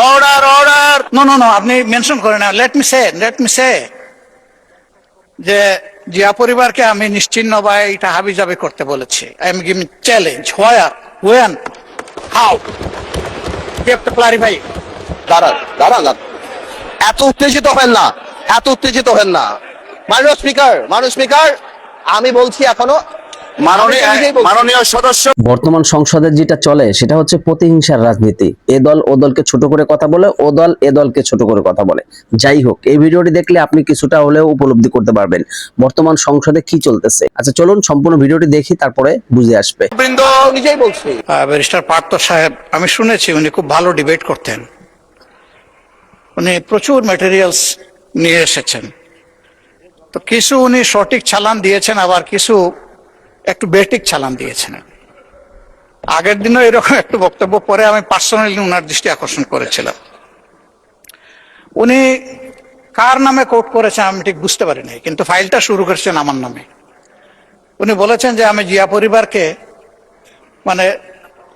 Order order. No, আপনি mention করেন না। লেট মি সে যে জিয়া পরিবারকে আমি নিশ্চিহ্ন বা এটা হাবিজাবি করতে বলেছি। I am giving challenge. Where, when, how, you have to clarify. দাঁড়ান দাঁড়ান, এত উত্তেজিত হেন না, এত উত্তেজিত হেন না। মাননীয় স্পিকার, আমি বলছি এখনো মাননীয় সদস্য। বর্তমান সংসদে যেটা চলে সেটা হচ্ছে প্রতিহিংসার রাজনীতি। এ দল ও দলকে ছোট করে কথা বলে, ও দল এ দলকে ছোট করে কথা বলে। যাই হোক, এই ভিডিওটি দেখলে আপনি কিছুটা হলেও উপলব্ধি করতে পারবেন বর্তমান সংসদে কি চলতেছে। আচ্ছা চলুন সম্পূর্ণ ভিডিওটি দেখি, তারপরে বুঝে আসবে। নিজেই বলছি। ব্যারিস্টার পার্থ সাহেব, আমি শুনেছি উনি খুব ভালো ডিবেট করতেন। উনি প্রচুর ম্যাটেরিয়ালস নিয়ে এসেছেন। তো কিছু উনি সঠিক চালান দিয়েছেন, আবার কিছু একটু বেঠিক চালান দিয়েছেন। আগের দিনও এরকম একটু বক্তব্য পরে আমি পার্সোনালি উনার দৃষ্টি আকর্ষণ করেছিলাম। উনি কার নামে কোট করেছেন আমি ঠিক বুঝতে পারি নাই, কিন্তু ফাইলটা শুরু করেছেন আমার নামে। উনি বলেছেন যে আমি জিয়া পরিবারকে মানে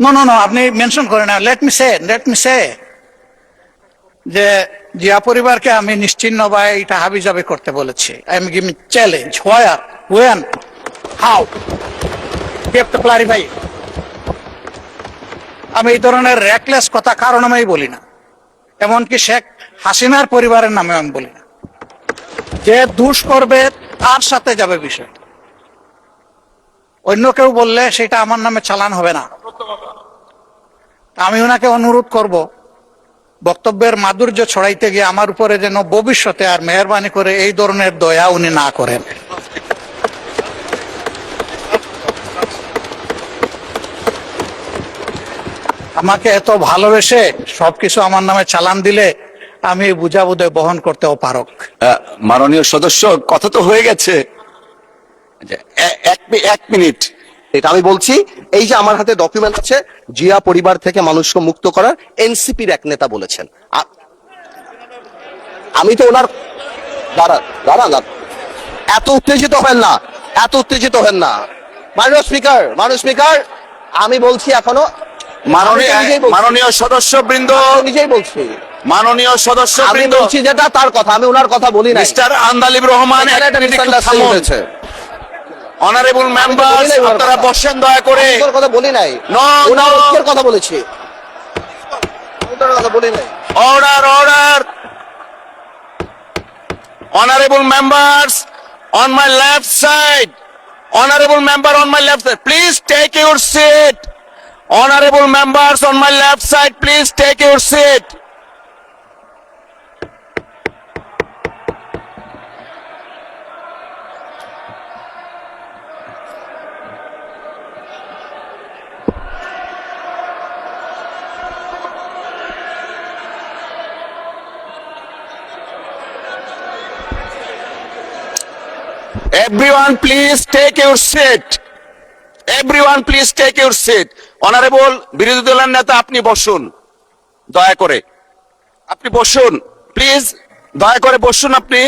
নো, আপনি মেনশন করেন না। লেট মি সে যে জিয়া পরিবারকে আমি নিশ্চিহ্ন বা এটা হাবিজাবি করতে বলেছি। I am giving challenge. Where, when, how, you have to clarify. আমি এই ধরনের রেকলেস কথা কারো নামেই বলি না, এমনকি শেখ হাসিনার পরিবারের নামে আমি বলি না। যে দুষ করবে তার সাথে যাবে বিষয়। অন্য কেউ বললে সেটা আমার নামে চালান হবে না। আমি ওনাকে অনুরোধ করব, বক্তব্যের মাধুর্য ছড়াইতে গিয়ে আমার উপরে যেন ভবিষ্যতে আর মেহরবানি করে এই ধরনের দয়া উনি না করেন। আমাকে এত ভালোবেসে সবকিছু আমার নামে চালান দিলে আমি বুঝাবুঝে বহন করতেও পারক। মাননীয় সদস্য, কথা তো হয়ে গেছে। এক মিনিট, এটা আমি বলছি। এই যে আমার হাতে ডকুমেন্ট আছে, জিয়া পরিবার থেকে মানুষকে মুক্ত করার এনসিপির এক নেতা বলেছেন। আমি তো ওনার দাঁড়ান, এত উত্তেজিত হেন না, এত উত্তেজিত হেন না। মাননীয় স্পিকার, আমি বলছি এখনো মাননীয় সদস্যবৃন্দ, নিজেই বলছি। মাননীয় সদস্যবৃন্দ, আমি বলছি যেটা তার কথা, আমি ওনার কথা বলি না। Mister Andalib Rahman, honourable members, আপনারা বসেন দয়া করে। ওনার কথা বলি নাই, ওনার ঐক্যের কথা বলেছি। Order. Honorable members on my left side, honorable member on my left side, please take your seat. Honorable members on my left side, please take your seat. Everyone please take your seat. Everyone please take your seat. Honorable বিরোধী দলের নেতা, আপনি বসুন দয়া করে। আপনি বসুন please, দয়া করে বসুন আপনি।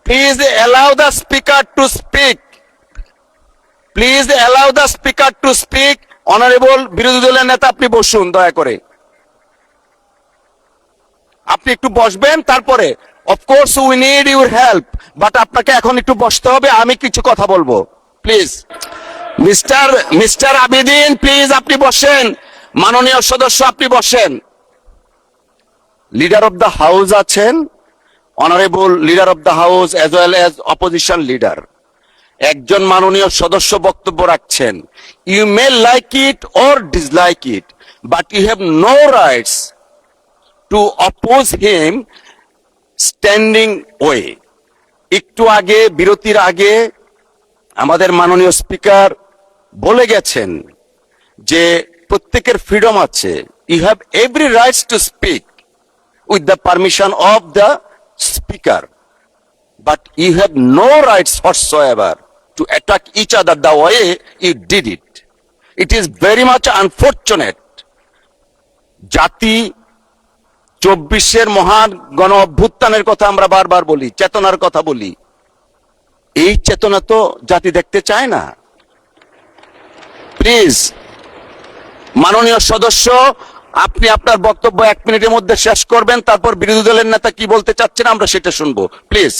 Please allow the speaker to speak. Please allow the speaker to speak. Honorable বিরোধী দলের নেতা, আপনি বসুন দয়া করে। আপনি একটু বসবেন, তারপরে of course we need your help, but আপনাকে এখন একটু বসতে হবে, আমি কিছু কথা বলবো। প্লিজ মিস্টার আবিদিন, প্লিজ আপনি বসেন। মাননীয় সদস্য, আপনি বসেন। লিডার অফ দ্য হাউস আছেন, honourable leader of the house as well as opposition leader. একজন মাননীয় সদস্য বক্তব্য রাখছেন। You may like it or dislike it, but you have no rights to oppose him standing way. একটু আগে, বিরতির আগে আমাদের মাননীয় স্পিকার বলে গেছেন যে প্রত্যেকের ফ্রিডম আছে। You have every rights to speak with the permission of the speaker, but you have no rights whatsoever to attack each other the way you did it. It is very much unfortunate. জাতি 24-এর মহান গণ অভ্যুত্থানের কথা আমরা বারবার বলি, চেতনার কথা বলি। এই চেতনা তো জাতি দেখতে চায় না। প্লিজ মাননীয় সদস্য, আপনি আপনার বক্তব্য 1 মিনিটের মধ্যে শেষ করবেন, তারপর বিরোধী দলের নেতা কি বলতে চাচ্ছেন আমরা সেটা শুনবো, প্লিজ।